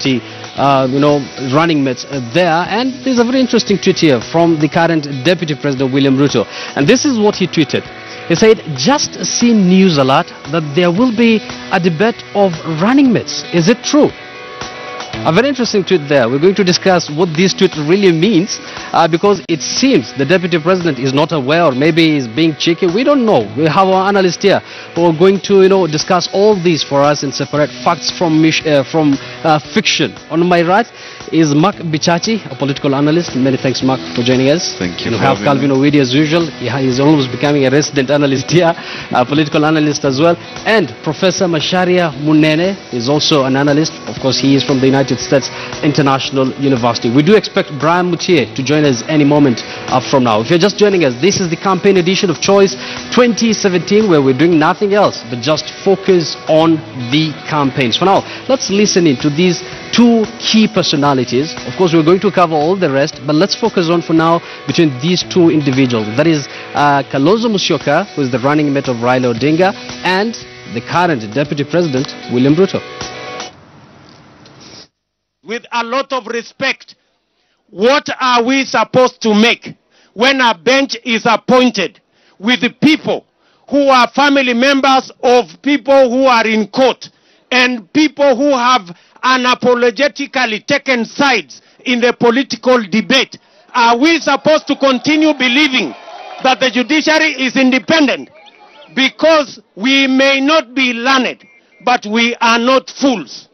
University, running mates there. And there's a very interesting tweet here from the current Deputy President William Ruto. And this is what he tweeted. He said, just seen news alert that there will be a debate of running mates. Is it true? A very interesting tweet there. We're going to discuss what this tweet really means because it seems the Deputy President is not aware, or maybe he's being cheeky. We don't know. We have our analyst here who are going to discuss all these for us and separate facts from fiction. On my right is Mark Bichachi, a political analyst. Many thanks, Mark, for joining us. Thank you. We have Calvin Owidi as usual. He's almost becoming a resident analyst here, a political analyst as well. And Professor Masharia Munene is also an analyst. Of course, he is from the United States International University. We do expect Brian Mutie to join us any moment from now. If you're just joining us, this is the campaign edition of Choice 2017, where we're doing nothing else but just focus on the campaigns. For now, let's listen in to these two key personalities. Of course, we're going to cover all the rest, but let's focus on for now between these two individuals. That is Kalonzo Musyoka, who is the running mate of Raila Odinga, and the current Deputy President, William Ruto. With a lot of respect, what are we supposed to make when a bench is appointed with the people who are family members of people who are in court and people who have unapologetically taken sides in the political debate? Are we supposed to continue believing that the judiciary is independent? Because we may not be learned, but we are not fools.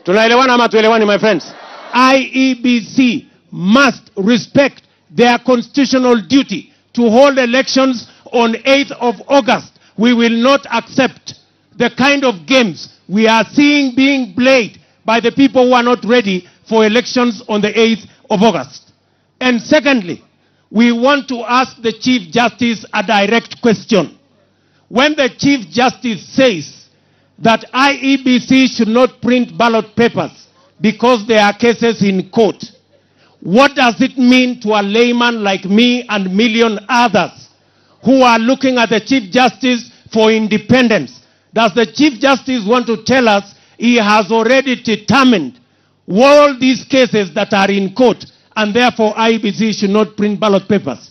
Tunaelewana ama tuelewani, my friends? IEBC must respect their constitutional duty to hold elections on 8th of August. We will not accept the kind of games we are seeing being played by the people who are not ready for elections on the 8th of August. And secondly, we want to ask the Chief Justice a direct question. When the Chief Justice says that IEBC should not print ballot papers because there are cases in court, what does it mean to a layman like me and million others who are looking at the Chief Justice for independence? Does the Chief Justice want to tell us he has already determined all these cases that are in court and therefore IEBC should not print ballot papers?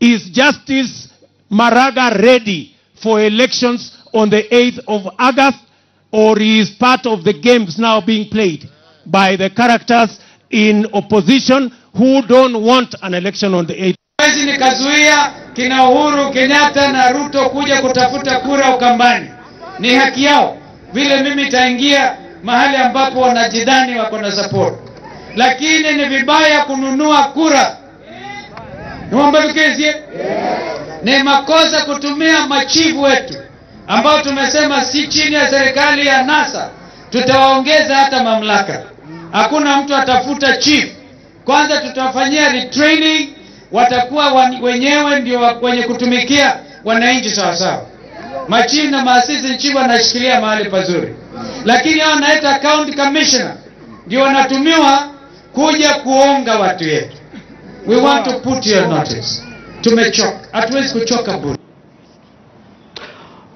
Is Justice Maraga ready for elections on the 8th of August, or he is part of the games now being played by the characters in opposition who don't want an election on the 8th? Mwezi nikazuia kina Uhuru Kenyatta na Ruto kuja kutafuta kura Ukambani. Ni haki yao. Vile mimi taingia mahali ambapo wanajidhani wako na support. Lakini ni vibaya kununua kura. Ni makosa kutumia machifu wetu ambao tumesema si chini ya serikali ya NASA, tutawaongeza hata mamlaka. Hakuna mtu atafuta chief. Kwanza tutawafanyia retraining, watakuwa wenyewe ndio wenye kutumikia wananchi sawa sawa. Machifu na maasisi nchi wanashikilia mahali pazuri. Lakini hao wanaita county commissioner ndio wanatumiwa kuja kuonga watu wetu. We want to put your notice. Tumechoka. Hatuwezi kuchoka bure.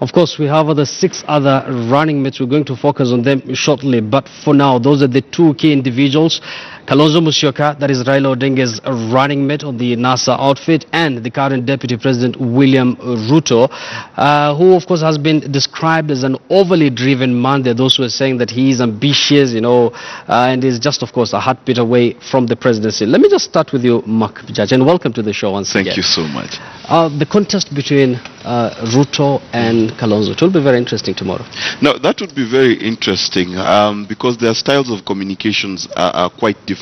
Of course, we have the 6 other running mates. We're going to focus on them shortly. But for now, those are the 2 key individuals. Kalonzo Musyoka, that is Raila Odinga's running mate on the NASA outfit, and the current Deputy President William Ruto, who of course has been described as an overly driven man. There are those who are saying that he is ambitious, and is just, of course, a heartbeat away from the presidency. Let me just start with you, Mark Vijay, and welcome to the show once again. Thank you so much. The contest between Ruto and Kalonzo, it will be very interesting tomorrow. Now, that would be very interesting because their styles of communications are quite different.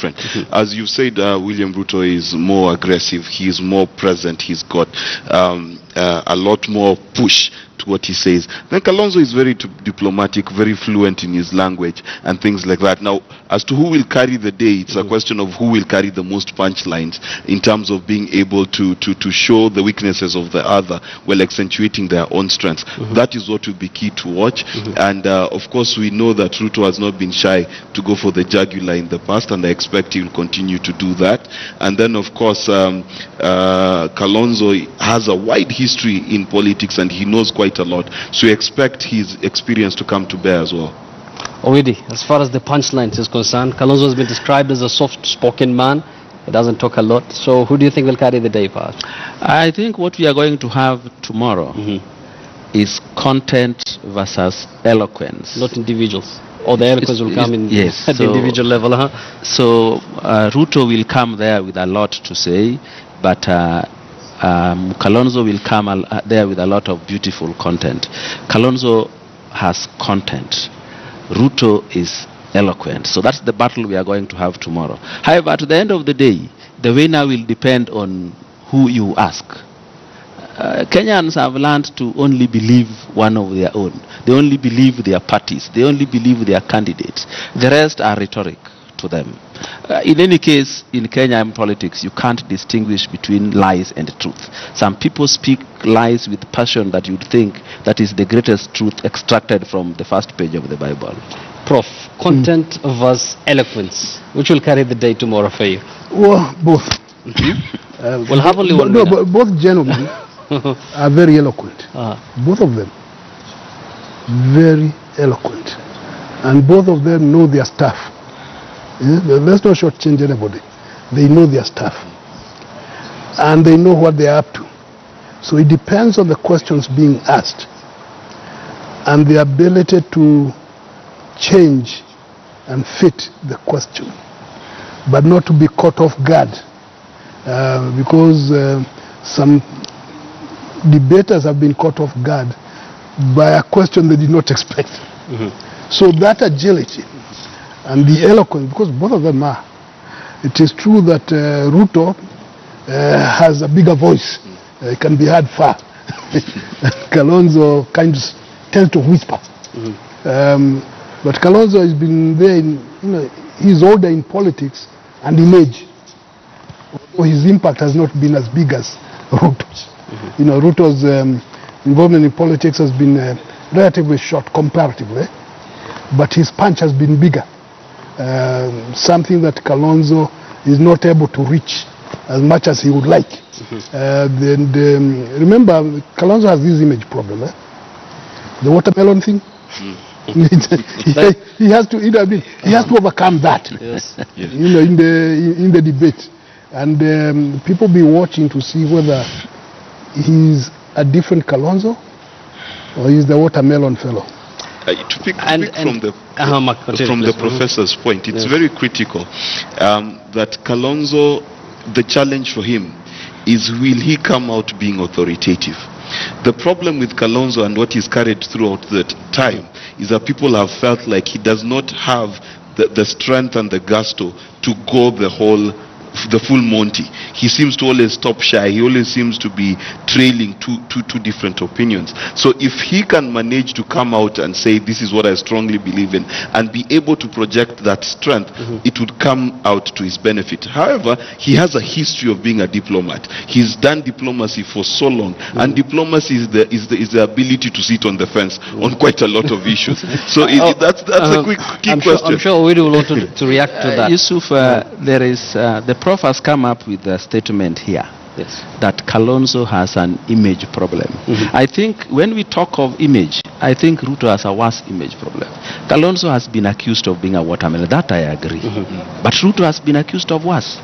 As you said, William Ruto is more aggressive, he is more present, he's got a lot more push to what he says. Then Kalonzo is very diplomatic, very fluent in his language and things like that. Now, as to who will carry the day, it's a question of who will carry the most punchlines in terms of being able to show the weaknesses of the other while accentuating their own strengths. That is what will be key to watch. And of course, we know that Ruto has not been shy to go for the jugular in the past, and I expect he will continue to do that. And then, of course, Kalonzo has a wide history in politics and he knows quite a lot, so we expect his experience to come to bear as well. Owidi, as far as the punchlines is concerned, Kalonzo has been described as a soft-spoken man. He doesn't talk a lot. So who do you think will carry the day, Paz? I think what we are going to have tomorrow is content versus eloquence. Not individuals. Or the eloquence will come in at the individual level. So Ruto will come there with a lot to say, but Kalonzo will come there with a lot of beautiful content. Kalonzo has content. Ruto is eloquent. So that's the battle we are going to have tomorrow. However, at the end of the day, the winner will depend on who you ask. Kenyans have learned to only believe one of their own. They only believe their parties. They only believe their candidates. The rest are rhetoric to them. In any case, in Kenyan politics, you can't distinguish between lies and truth. Some people speak lies with passion that you'd think that is the greatest truth extracted from the first page of the Bible. Prof, content versus eloquence. Which will carry the day tomorrow for you? Well, both. We'll have only one. No, but both gentlemen are very eloquent. Both of them. Very eloquent. And both of them know their stuff. Let's not shortchange anybody. They know their stuff. And they know what they're up to. So it depends on the questions being asked and the ability to change and fit the question, but not to be caught off guard. Because some debaters have been caught off guard by a question they did not expect. So that agility and the eloquence, because both of them are. It is true that Ruto has a bigger voice. It can be heard far. Kalonzo kind of tends to whisper. But Kalonzo has been there, he's older in politics and image. Although his impact has not been as big as Ruto's. Ruto's involvement in politics has been relatively short comparatively, but his punch has been bigger. Something that Kalonzo is not able to reach as much as he would like. Remember, Kalonzo has this image problem. The watermelon thing. he has to, he has to overcome that. In the debate, and people be watching to see whether he's a different Kalonzo or he's the watermelon fellow. To pick from the professor's point, it's very critical that Kalonzo, the challenge for him is, will he come out being authoritative? The problem with Kalonzo and what he's carried throughout that time is that people have felt like he does not have the strength and the gusto to go the full Monty. He seems to always stop shy. He always seems to be trailing two different opinions. So if he can manage to come out and say, this is what I strongly believe in, and be able to project that strength, it would come out to his benefit. However, he has a history of being a diplomat. He's done diplomacy for so long, and diplomacy is the ability to sit on the fence on quite a lot of issues. So that's a quick key question. I'm sure we will want to react to that. Yusuf, there is the Prof has come up with a statement here that Kalonzo has an image problem. I think when we talk of image, I think Ruto has a worse image problem. Kalonzo has been accused of being a watermelon. That I agree. But Ruto has been accused of worse.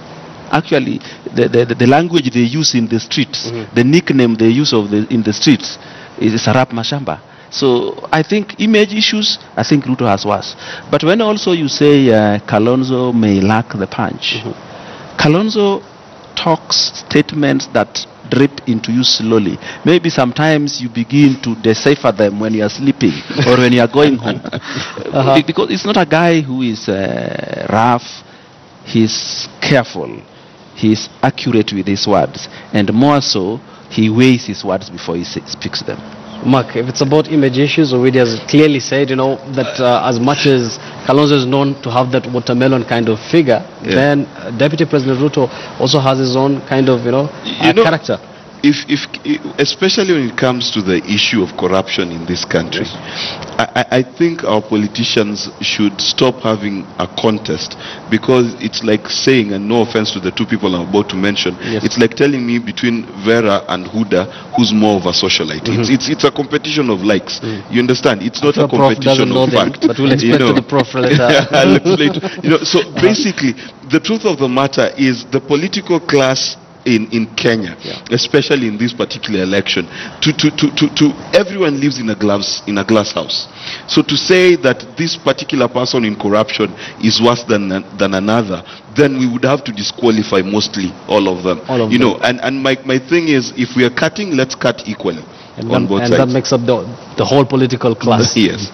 Actually, the language they use in the streets, the nickname they use in the streets is Sarap Mashamba. So I think image issues, I think Ruto has worse. But when also you say Kalonzo may lack the punch, Kalonzo talks statements that drip into you slowly. Maybe sometimes you begin to decipher them when you are sleeping or when you are going home. Because it's not a guy who is rough. He's careful. He's accurate with his words. And more so, he weighs his words before he speaks them. Mark, if it's about image issues, Owidi has clearly said, that as much as Kalonzo is known to have that watermelon kind of figure, then Deputy President Ruto also has his own kind of, character. If especially when it comes to the issue of corruption in this country, I think our politicians should stop having a contest, because it's like saying, and no offense to the two people I'm about to mention, it's like telling me between Vera and Huda who's more of a socialite. It's a competition of likes. You understand? It's not a competition of fact. But we'll explain to the prof later. I'll explain. So basically, the truth of the matter is the political class in Kenya, especially in this particular election, to everyone lives in a glass house. So to say that this particular person in corruption is worse than another, then we would have to disqualify mostly all of them. And my thing is, if we are cutting, let's cut equally on both sides. And that makes up the whole political class. Yes.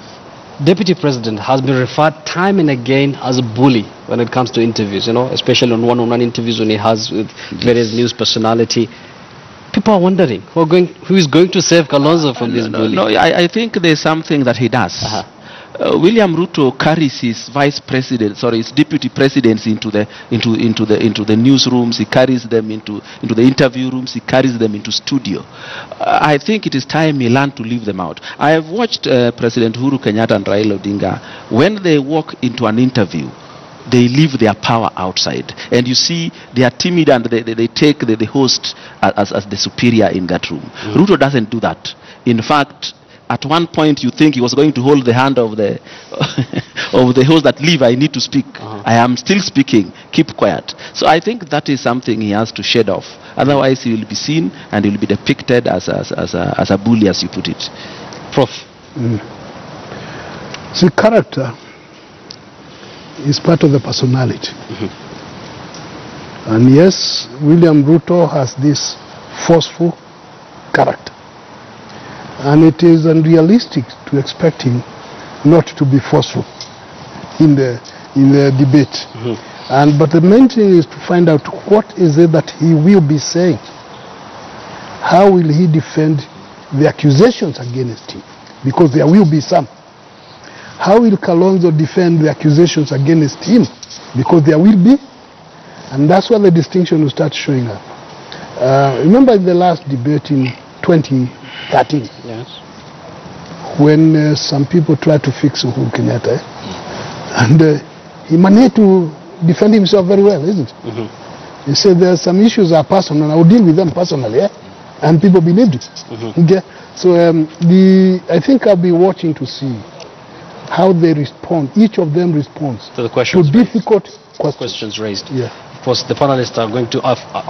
Deputy President has been referred time and again as a bully when it comes to interviews, especially on one-on-one interviews when he has with various news personality. People are wondering who is going to save Kalonzo from this bully. No, I think there's something that he does. William Ruto carries his vice president, his deputy presidents into the newsrooms. He carries them into the interview rooms. He carries them into studio. I think it is time he learned to leave them out. I have watched President Uhuru Kenyatta and Raila Odinga. When they walk into an interview, they leave their power outside, and you see they are timid, and they take the host as the superior in that room. Ruto doesn't do that. In fact, at one point you think he was going to hold the hand of the of the host that leave, I need to speak. I am still speaking, keep quiet. So I think that is something he has to shed off. Otherwise he will be seen and he will be depicted as a bully, as you put it. Prof. See, character is part of the personality. And yes, William Ruto has this forceful character. And it is unrealistic to expect him not to be forceful in the debate. But the main thing is to find out what is it that he will be saying. How will he defend the accusations against him? Because there will be some. How will Kalonzo defend the accusations against him? Because there will be. And that's where the distinction will start showing up. Remember in the last debate in 2013, when some people tried to fix Uhuru Kenyatta, and he managed to defend himself very well, isn't it? He said there are some issues are personal, I will deal with them personally, and people believed it. So I think I'll be watching to see how they respond. Each of them responds to the questions difficult questions raised. Of course, the panelists are going to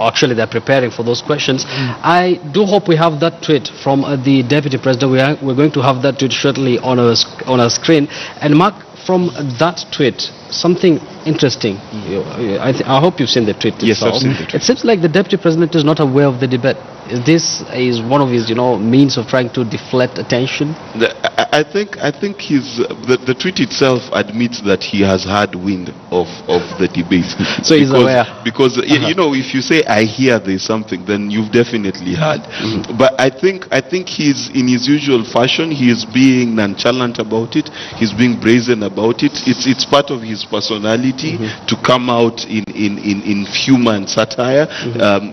actually they're preparing for those questions. I do hope we have that tweet from the Deputy President. We're going to have that tweet shortly on our screen. And Mark, from that tweet, something interesting. I hope you've seen the tweet. Yes, I've seen the tweet. It seems like the Deputy President is not aware of the debate. This is one of his, means of trying to deflect attention. I think the tweet itself admits that he has had wind of the debate. So he's aware. Because if you say I hear there's something, then you've definitely heard. But I think he's in his usual fashion. He is being nonchalant about it. He's being brazen about it. It's part of his personality to come out in humor and satire.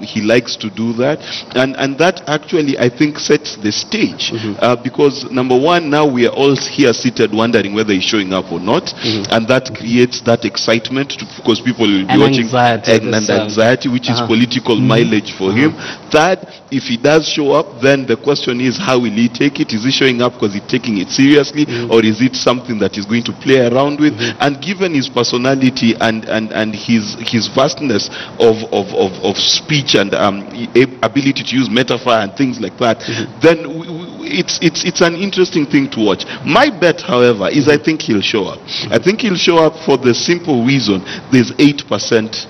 He likes to do that. And that actually, I think, sets the stage. Because, number one, now we are all here seated wondering whether he's showing up or not. And that creates that excitement because people will be watching anxiety, which is political mileage for him. Third, if he does show up, then the question is, how will he take it? Is he showing up because he's taking it seriously? Or is it something that he's going to play around with? And given his personality and his vastness of speech and ability to use metaphor and things like that, then it's an interesting thing to watch. My bet, however, is I think he'll show up. I think he'll show up for the simple reason there's 8%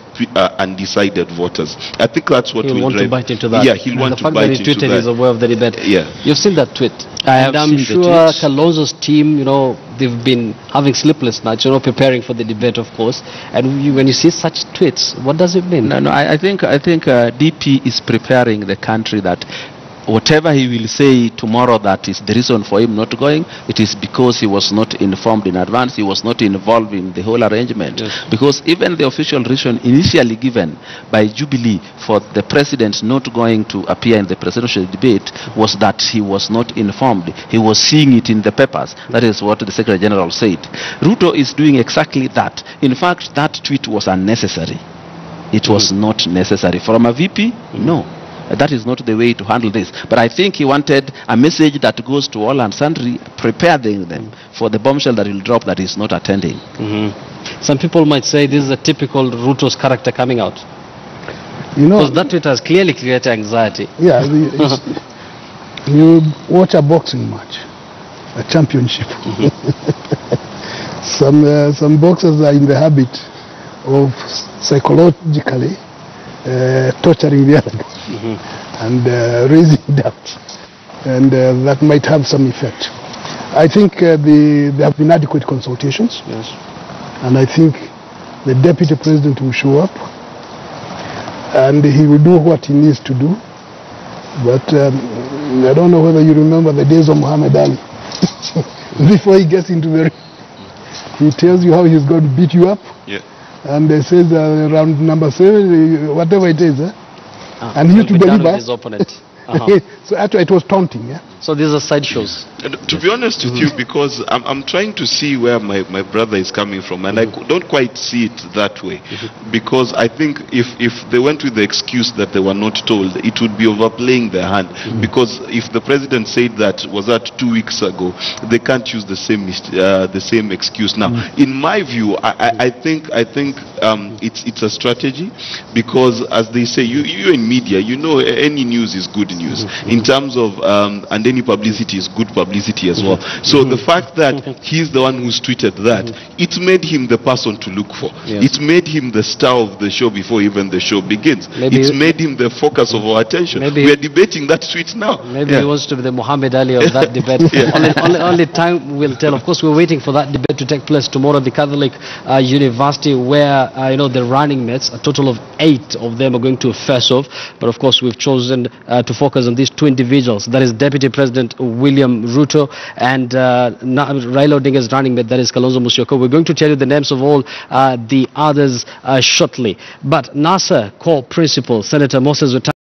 undecided voters. I think that's what he'll want to bite into that. Yeah, he'll want to bite into that. The fact that he tweeted is aware of the debate. Yeah, you've seen that tweet. I'm sure Kalonzo's team, they've been having sleepless nights, preparing for the debate, of course. And when you see such tweets, what does it mean? No, I think DP is preparing the country that whatever he will say tomorrow that is the reason for him not going, it is because he was not informed in advance, he was not involved in the whole arrangement. Yes. Because even the official reason initially given by Jubilee for the president not going to appear in the presidential debate was that he was not informed. He was seeing it in the papers. That is what the Secretary General said. Ruto is doing exactly that. In fact, that tweet was unnecessary. It was not necessary. From a VP, no. That is not the way to handle this. But I think he wanted a message that goes to all and sundry, preparing them for the bombshell that will drop that is not attending. Some people might say this is a typical Ruto's character coming out. You know, Because that tweet has clearly created anxiety. yeah, you watch a boxing match, a championship. Some boxers are in the habit of psychologically torturing the other guy and raising doubt, and that might have some effect. I think there have been adequate consultations, Yes. and I think the deputy president will show up and he will do what he needs to do. But I don't know whether you remember the days of Muhammad Ali. Before he gets into the ring, he tells you how he's going to beat you up. Yeah. And they says around number 7, whatever it is, and he He'll to be done with deliver. his opponent. So actually it was taunting, yeah. So these are sideshows. And to be honest with you, because I'm trying to see where my brother is coming from, and I don't quite see it that way. Because I think if they went with the excuse that they were not told, it would be overplaying their hand. Because if the president said that, was that 2 weeks ago, they can't use the same excuse now. In my view, I think it's a strategy, because as they say, you in media, you know, any news is good news. In terms of and any publicity is good publicity as well. So the fact that he's the one who's tweeted that, it made him the person to look for. Yes. It made him the star of the show before even the show begins. It's made him the focus of our attention. We're debating that tweet now. Maybe he wants to be the Muhammad Ali of that debate. Only time will tell. Of course, we're waiting for that debate to take place tomorrow at the Catholic University, where the running mates, a total of 8 of them, are going to face off. But of course, we've chosen to focus on these 2 individuals. That is Deputy President William Ruto and Raila Odinga's running mate, that is Kalonzo Musyoka. We're going to tell you the names of all the others shortly. But NASA core principal, Senator Moses